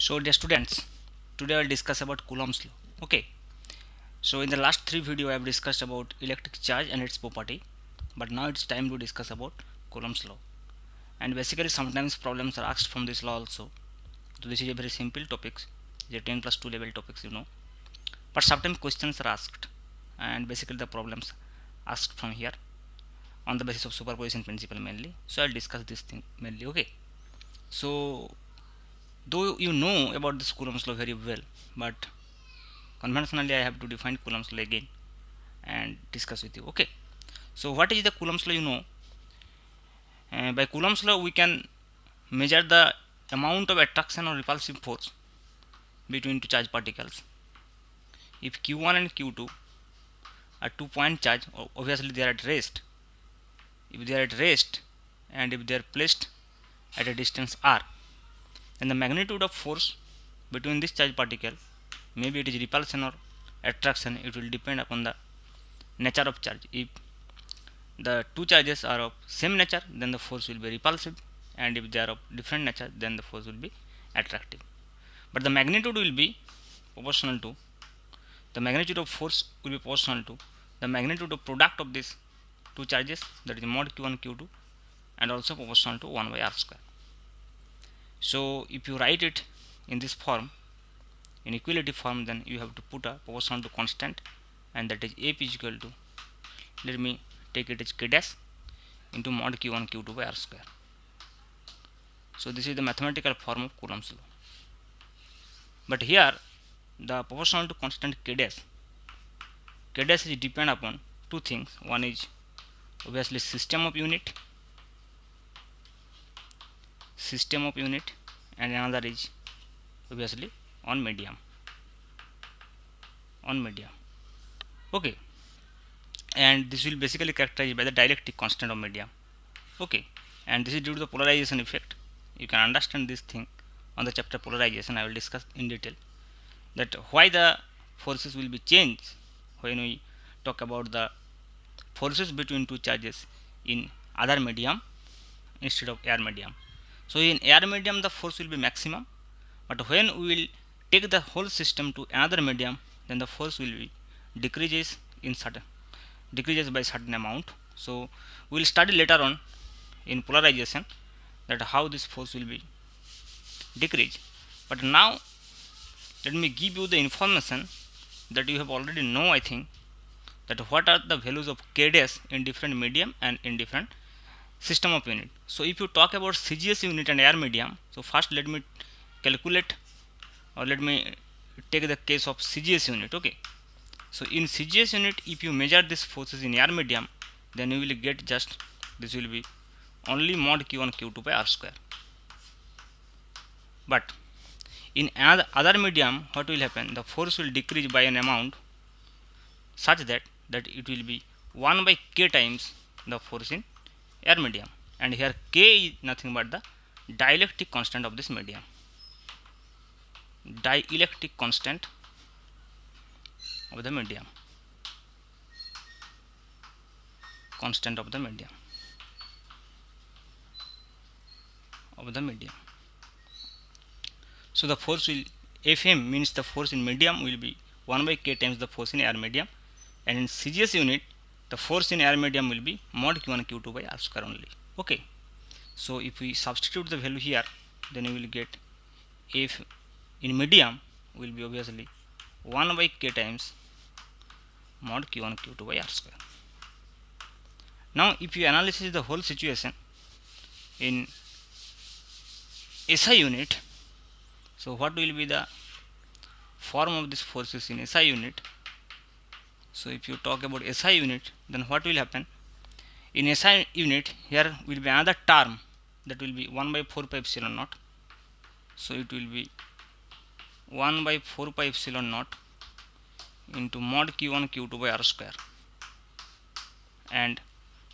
So dear students, today I will discuss about Coulomb's law. Okay. So in the last three video I have discussed about electric charge and its property, but now it's time to discuss about Coulomb's law. And basically sometimes problems are asked from this law also. So this is a very simple topics, the 10 plus 2 level topics But sometimes questions are asked, and basically the problems asked from here on the basis of superposition principle mainly. So I'll discuss this thing mainly. Okay. So though you know about this Coulomb's law very well, but conventionally I have to define Coulomb's law again and discuss with you. Okay, so what is the Coulomb's law? By Coulomb's law we can measure the amount of attraction or repulsive force between two charged particles. If q1 and q2 are 2 point charge, obviously they are at rest. If they are at rest and if they are placed at a distance r, then the magnitude of force between this charged particle, maybe it is repulsion or attraction, it will depend upon the nature of charge. If the two charges are of same nature, then the force will be repulsive, and if they are of different nature, then the force will be attractive. But the magnitude will be proportional to the magnitude of force will be proportional to the magnitude of product of these two charges, that is mod q1 q2, and also proportional to 1 by r square. So if you write it in this form, in equality form, then you have to put a proportional to constant, and that is f is equal to, let me take it as k dash into mod q1 q2 by r square. So this is the mathematical form of Coulomb's law. But here the proportional to constant k dash is depend upon two things. One is obviously system of unit, and another is obviously on medium. Okay, and this will basically characterized by the dielectric constant of medium. Okay, and this is due to the polarization effect. You can understand this thing on the chapter polarization. I will discuss in detail that why the forces will be changed when we talk about the forces between two charges in other medium instead of air medium. So in air medium the force will be maximum, but when we will take the whole system to another medium, then the force will be decreases by certain amount. So we will study later on in polarization that how this force will be decreased. But now let me give you the information that you have already know, I think, that what are the values of k dash in different medium and in different system of unit. So if you talk about CGS unit and air medium, so first let me calculate, or let me take the case of CGS unit. Okay, so in CGS unit, if you measure these forces in air medium, then you will get just this will be only mod q1 q2 by r square. But in other medium, what will happen? The force will decrease by an amount such that it will be 1 by k times the force in air medium, and here k is nothing but the dielectric constant of this medium. Dielectric constant of the medium. Constant of the medium. So the force will, Fm means the force in medium will be 1 by k times the force in air medium, and in CGS unit the force in air medium will be mod q1 q2 by r square only. Okay, so if we substitute the value here, then we will get F in medium will be obviously 1 by k times mod q1 q2 by r square. Now if you analyze the whole situation in SI unit, so what will be the form of these forces in SI unit? So if you talk about SI unit, then what will happen? In SI unit, here will be another term that will be 1 by 4 pi epsilon naught. So it will be 1 by 4 pi epsilon naught into mod q1 q2 by r square, and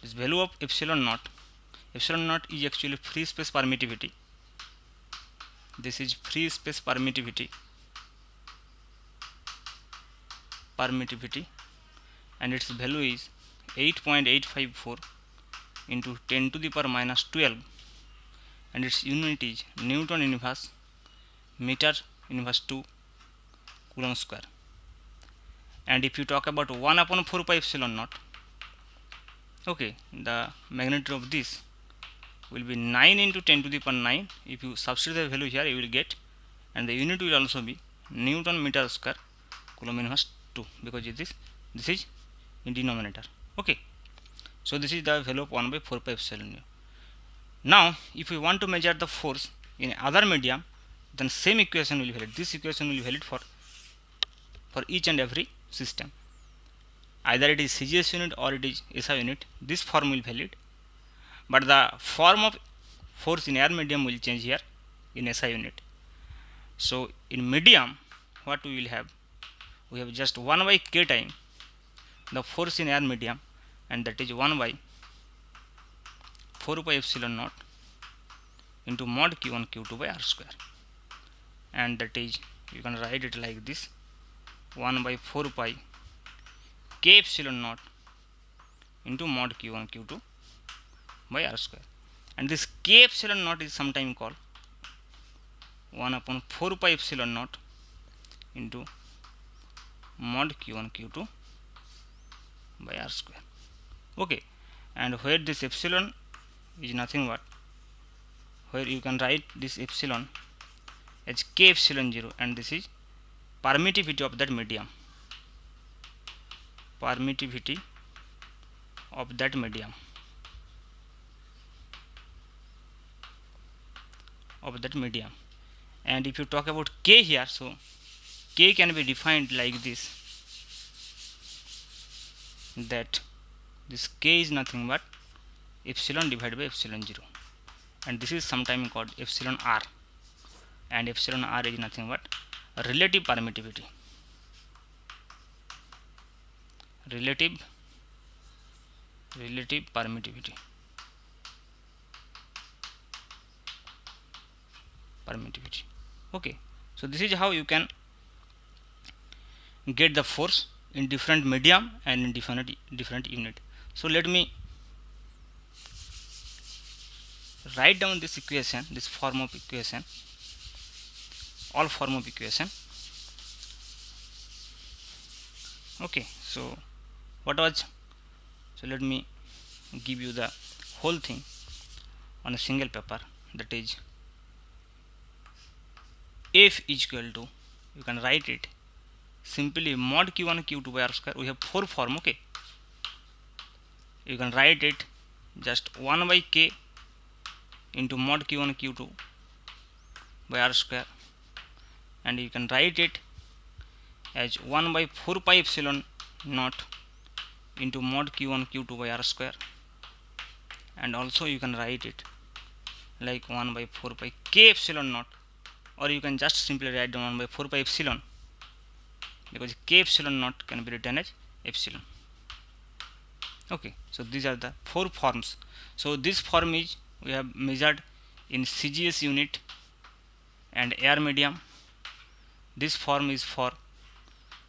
this value of epsilon naught is actually free space permittivity. This is free space permittivity, and its value is 8.854 into 10 to the power minus 12, and its unit is Newton inverse meter inverse to Coulomb square. And if you talk about 1 upon 4 pi epsilon naught, okay, the magnitude of this will be 9 into 10 to the power 9. If you substitute the value here, you will get, and the unit will also be Newton meter square Coulomb inverse 2, because this is in denominator. Okay, so this is the value of 1 by 4 pi epsilon nu. Now if we want to measure the force in other medium, then same equation will be valid. This equation will be valid for each and every system. Either it is CGS unit or it is SI unit, this form will be valid, but the form of force in air medium will change here in SI unit. So in medium, what we will have? We have just 1 by k time the force in air medium, and that is 1 by 4 pi epsilon naught into mod q1 q2 by r square, and that is, you can write it like this: 1 by 4 pi k epsilon naught into mod q1 q2 by r square. And this k epsilon naught is sometimes called 1 upon 4 pi epsilon naught into mod q1 q2 by r square. Okay, and where this epsilon is nothing but, where you can write this epsilon as k epsilon 0, and this is permittivity of that medium, permittivity of that medium, and if you talk about k here, so k can be defined like this, that this k is nothing but epsilon divided by epsilon 0, and this is sometimes called epsilon r, and epsilon r is nothing but relative permittivity, relative permittivity. Okay, so this is how you can get the force in different medium and in different unit. So let me write down this equation, this form of equation, all form of equation. Okay, so what was, so let me give you the whole thing on a single paper. That is, F is equal to, you can write it simply mod q1 q2 by r square. We have 4 form. Okay, you can write it just 1 by k into mod q1 q2 by r square, and you can write it as 1 by 4 pi epsilon naught into mod q1 q2 by r square, and also you can write it like 1 by 4 pi k epsilon naught, or you can just simply write down 1 by 4 pi epsilon, because k epsilon naught can be written as epsilon. Okay, so these are the 4 forms. So this form is, we have measured in CGS unit and air medium. This form is for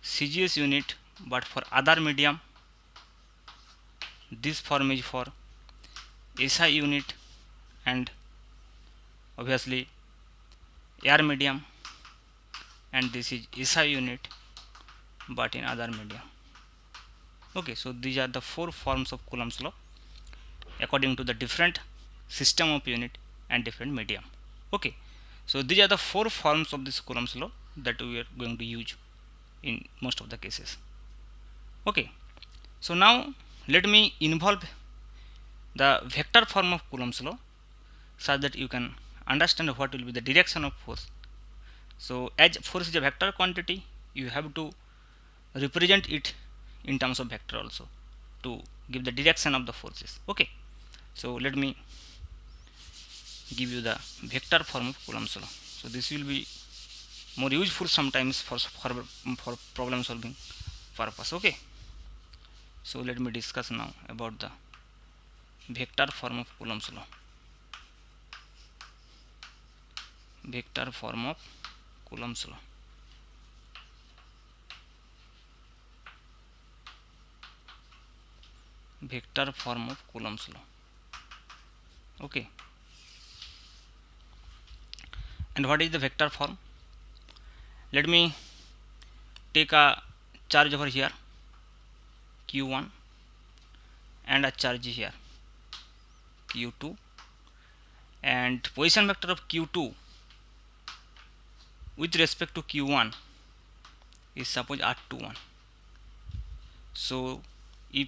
CGS unit, but for other medium. This form is for SI unit and obviously air medium, and this is SI unit but in other medium. Okay, so these are the 4 forms of Coulomb's law according to the different system of unit and different medium. Okay, so these are the 4 forms of this Coulomb's law that we are going to use in most of the cases. Okay, so now let me involve the vector form of Coulomb's law so that you can understand what will be the direction of force. So as force is a vector quantity, you have to represent it in terms of vector also to give the direction of the forces. Okay, so let me give you the vector form of Coulomb's law. So this will be more useful sometimes for problem solving purpose. Okay, so let me discuss now about the vector form of Coulomb's law. Vector form of Coulomb's law. Vector form of Coulomb's law. Okay, and what is the vector form? let me take a charge over here q1 and a charge here q2, and position vector of q2 with respect to q1 is suppose r21. So if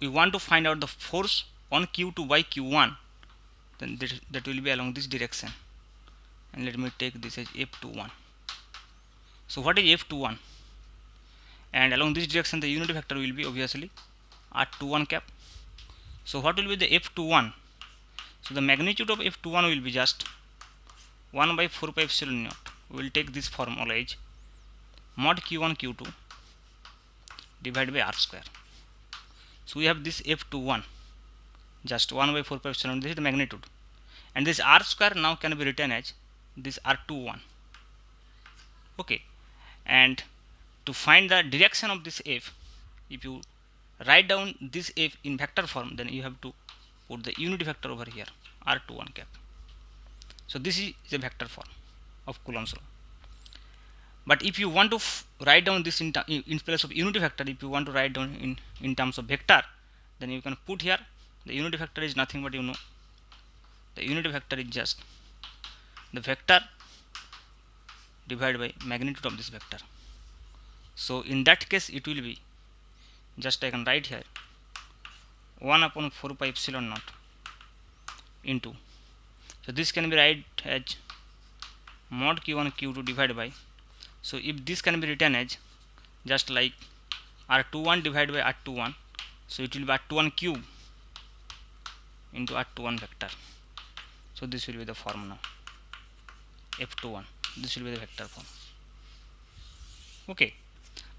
we want to find out the force on q2 by q1, then that will be along this direction, and let me take this as f21. So what is f21? And along this direction the unit vector will be obviously r21 cap. So what will be the f21? So the magnitude of f21 will be just 1 by 4 pi epsilon naught. We will take this formula as mod q1 q2 divided by r square. So we have this f21 just 1 by 4 pi epsilon. This is the magnitude, and this r square now can be written as this r21. Okay, and to find the direction of this f, if you write down this f in vector form, then you have to put the unit vector over here r21 cap. So this is a vector form of Coulomb's law. But if you want to write down this in place of unit vector, if you want to write down in terms of vector, then you can put here the unit vector is nothing but, you know, the unit vector is just the vector divided by magnitude of this vector. So in that case it will be just, I can write here 1 upon 4 pi epsilon naught into, so this can be write as mod q1 q2 divided by, so if this can be written as just like r21 divided by r21, so it will be r21 cube into r21 vector. So this will be the form now f21. This will be the vector form. Okay,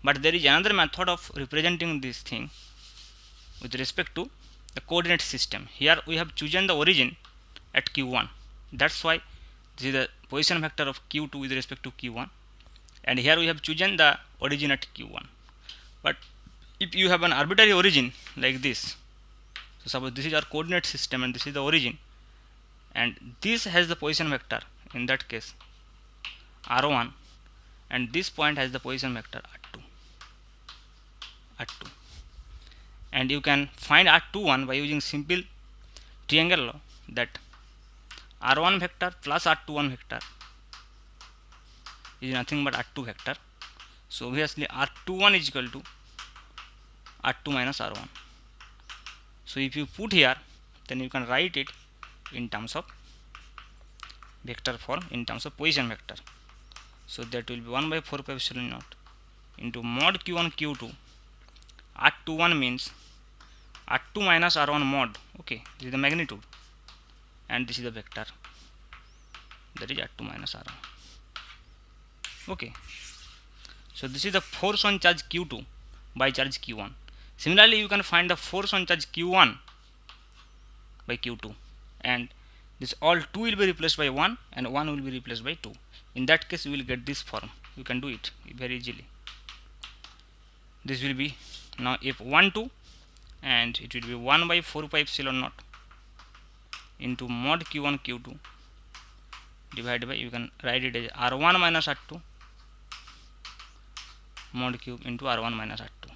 but there is another method of representing this thing with respect to the coordinate system. Here we have chosen the origin at q1, that's why this is the position vector of q2 with respect to q1, and here we have chosen the origin at q1. But if you have an arbitrary origin like this, so suppose this is our coordinate system and this is the origin, and this has the position vector, in that case r1, and this point has the position vector r2, and you can find r21 by using simple triangle law, that r1 vector plus r21 vector is nothing but r2 vector. So obviously r21 is equal to r2 minus r1. So if you put here, then you can write it in terms of vector form, in terms of position vector. So that will be 1 by 4 pi epsilon naught into mod q1 q2. r21 means r2 minus r1 mod. Okay, this is the magnitude, and this is the vector, that is r2 minus r1. Okay, so this is the force on charge q2 by charge q1. Similarly, you can find the force on charge q1 by q2, and this all 2 will be replaced by 1 and 1 will be replaced by 2. In that case you will get this form. You can do it very easily. This will be now f12, and it will be 1 by 4 pi epsilon naught into mod q1 q2 divided by, you can write it as r1 minus r2 mod cube into r1 minus r2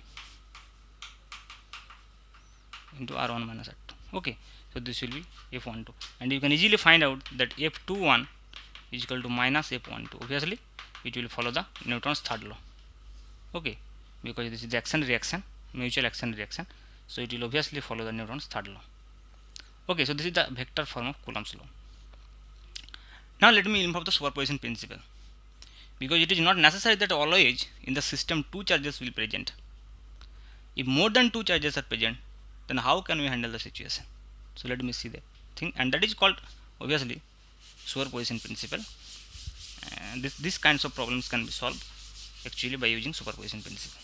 into r1 minus r2. Okay, so this will be f12, and you can easily find out that f21 is equal to minus f12. Obviously it will follow the Newton's third law. Okay, because this is the action reaction, mutual action reaction, so it will obviously follow the Newton's third law. Okay, so this is the vector form of Coulomb's law. Now let me involve the superposition principle, because it is not necessary that always in the system two charges will present. If more than two charges are present, then how can we handle the situation? So let me see the thing, and that is called obviously superposition principle, and this kinds of problems can be solved actually by using superposition principle.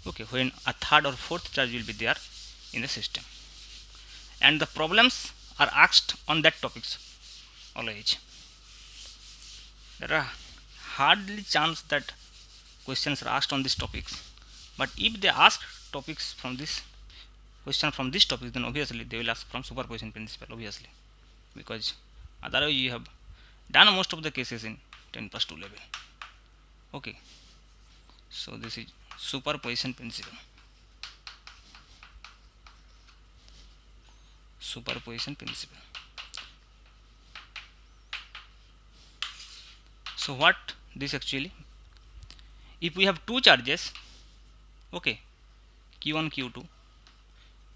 Okay, when a third or fourth charge will be there in the system, and the problems are asked on that topics always. There are hardly chance that questions are asked on these topics, but if they ask topics from this question from this topic, then obviously they will ask from superposition principle, obviously, because otherwise you have done most of the cases in 10+2 level. Okay, so this is superposition principle. Superposition principle. So what this actually, if we have two charges, okay, q1 q2,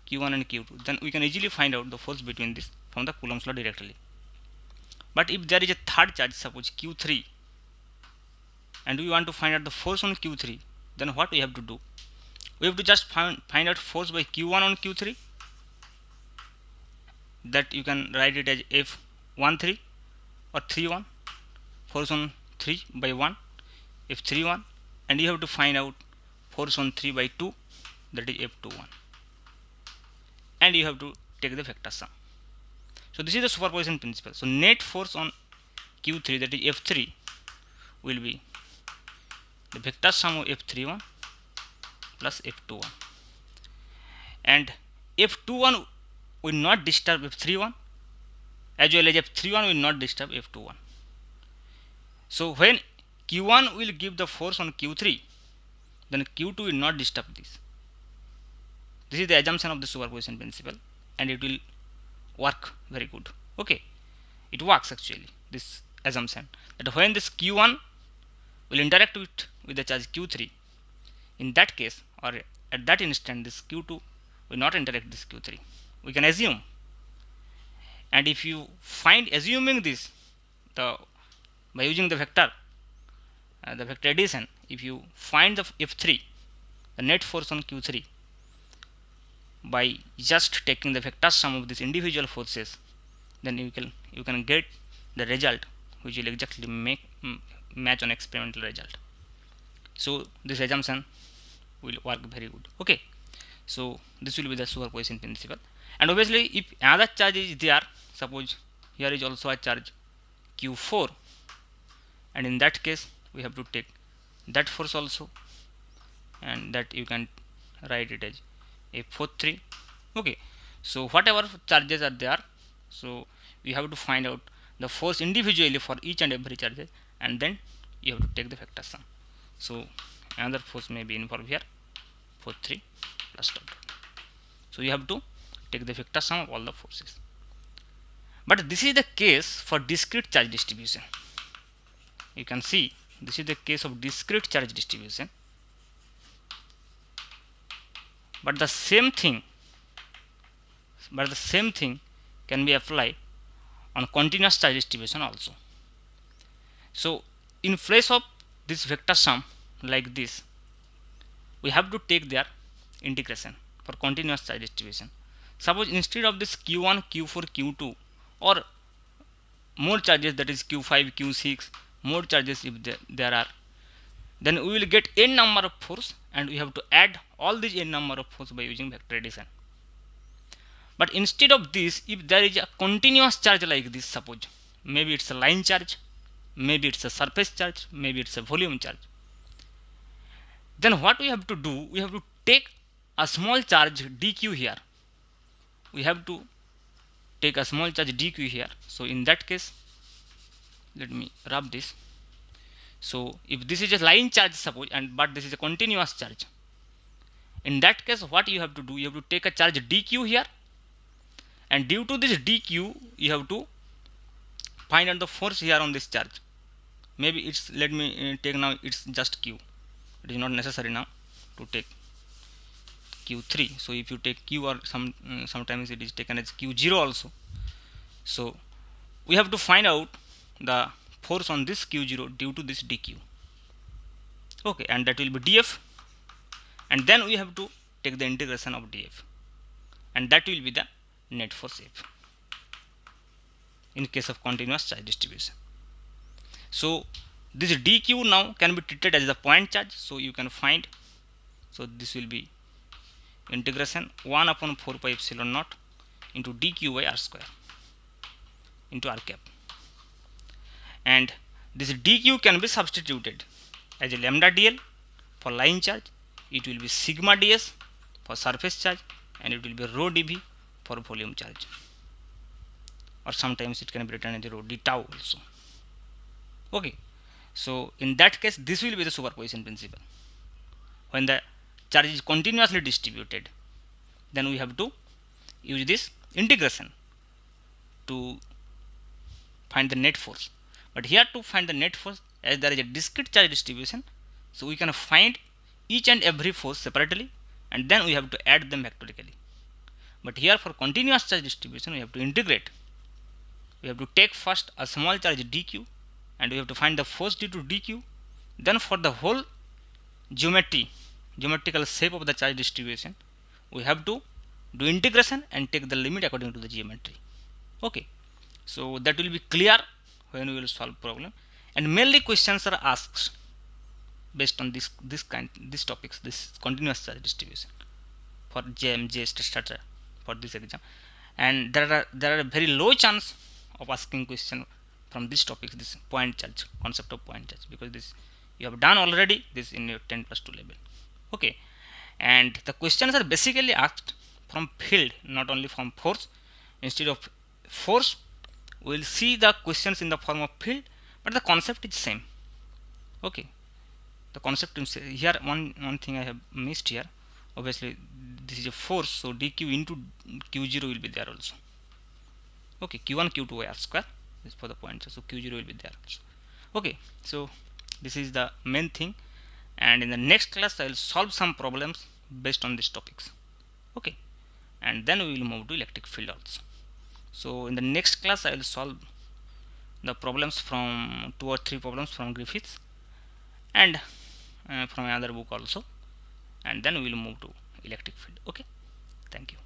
q1 and q2, then we can easily find out the force between this from the Coulomb's law directly. But if there is a third charge, suppose q3, and we want to find out the force on q3, then what we have to do, we have to just find out force by q1 on q3, that you can write it as f13 or 31, force on 3 by 1, f31, and you have to find out force on 3 by 2, that is f21, and you have to take the vector sum. So this is the superposition principle. So net force on q3, that is f3, will be the vector sum of f31 plus f21, and f21 will not disturb f31, as well as f31 will not disturb f21. So when q1 will give the force on q3, then q2 will not disturb this. This is the assumption of the superposition principle, and it will work very good. Okay, it works actually, this assumption, that when this q1 will interact with the charge q3, in that case, or at that instant, this q2 will not interact with this q3. We can assume, and if you find assuming this, by using the vector addition, if you find the f3, the net force on q3, by just taking the vector sum of these individual forces, then you can get the result which will exactly match on experimental result. So this assumption will work very good. Okay, so this will be the superposition principle. And obviously, if another charge is there, suppose here is also a charge q4, and in that case we have to take that force also, and that you can write it as f43. Okay, so whatever charges are there, so we have to find out the force individually for each and every charge, and then you have to take the vector sum. So another force may be involved here, 43 plus dot. So you have to take the vector sum of all the forces. But this is the case for discrete charge distribution. You can see this is the case of discrete charge distribution. But the same thing can be applied on continuous charge distribution also. So in place of this vector sum like this, we have to take their integration for continuous charge distribution. Suppose instead of this q1, q4, q2, or more charges, that is q5, q6, more charges if there are, then we will get n number of force, and we have to add all these n number of force by using vector addition. But instead of this, if there is a continuous charge like this, suppose maybe it's a line charge, maybe it's a surface charge, maybe it's a volume charge, then what we have to do, we have to take a small charge dq here. We have to take a small charge dq here. So in that case, let me rub this. So if this is a line charge, suppose, but this is a continuous charge, in that case what you have to do, you have to take a charge dq here, and due to this dq you have to find out the force here on this charge. Maybe it's, let me take now, it's just q. It is not necessary now to take q3. So if you take q, or sometimes it is taken as q0 also. So we have to find out the force on this q0 due to this dq. Okay, and that will be df, and then we have to take the integration of df, and that will be the net force F in case of continuous charge distribution. So this dq now can be treated as a point charge, so you can find, so this will be integration 1 upon 4 pi epsilon naught into dq by r square into r cap, and this dq can be substituted as a lambda dl for line charge, it will be sigma ds for surface charge, and it will be rho dv for volume charge, or sometimes it can be written as rho d tau also. Okay, So in that case, this will be the superposition principle. When the charge is continuously distributed, then we have to use this integration to find the net force. But here, to find the net force, as there is a discrete charge distribution, so we can find each and every force separately, and then we have to add them vectorically. But here, for continuous charge distribution, we have to integrate. We have to take first a small charge dq, and we have to find the force due to dq. Then for the whole geometrical shape of the charge distribution, we have to do integration and take the limit according to the geometry. Okay, so that will be clear when we will solve problem. And mainly questions are asked based on these topics, this continuous charge distribution for JMJ starter for this exam. And there are very low chance of asking question from this topic, this point charge, concept of point charge, because this you have done already this in your 10+2 level. Okay, and the questions are basically asked from field, not only from force. Instead of force, we will see the questions in the form of field, but the concept is same. Okay, the concept is here. One thing I have missed here, obviously this is a force, so dq into q0 will be there also. Okay, q1 q2 r square is for the point, so q0 will be there also. Okay, so this is the main thing, and in the next class I will solve some problems based on these topics. Okay, and then we will move to electric field also. So in the next class I will solve the problems from 2 or 3 problems from Griffiths and from another book also, and then we will move to electric field. Okay, thank you.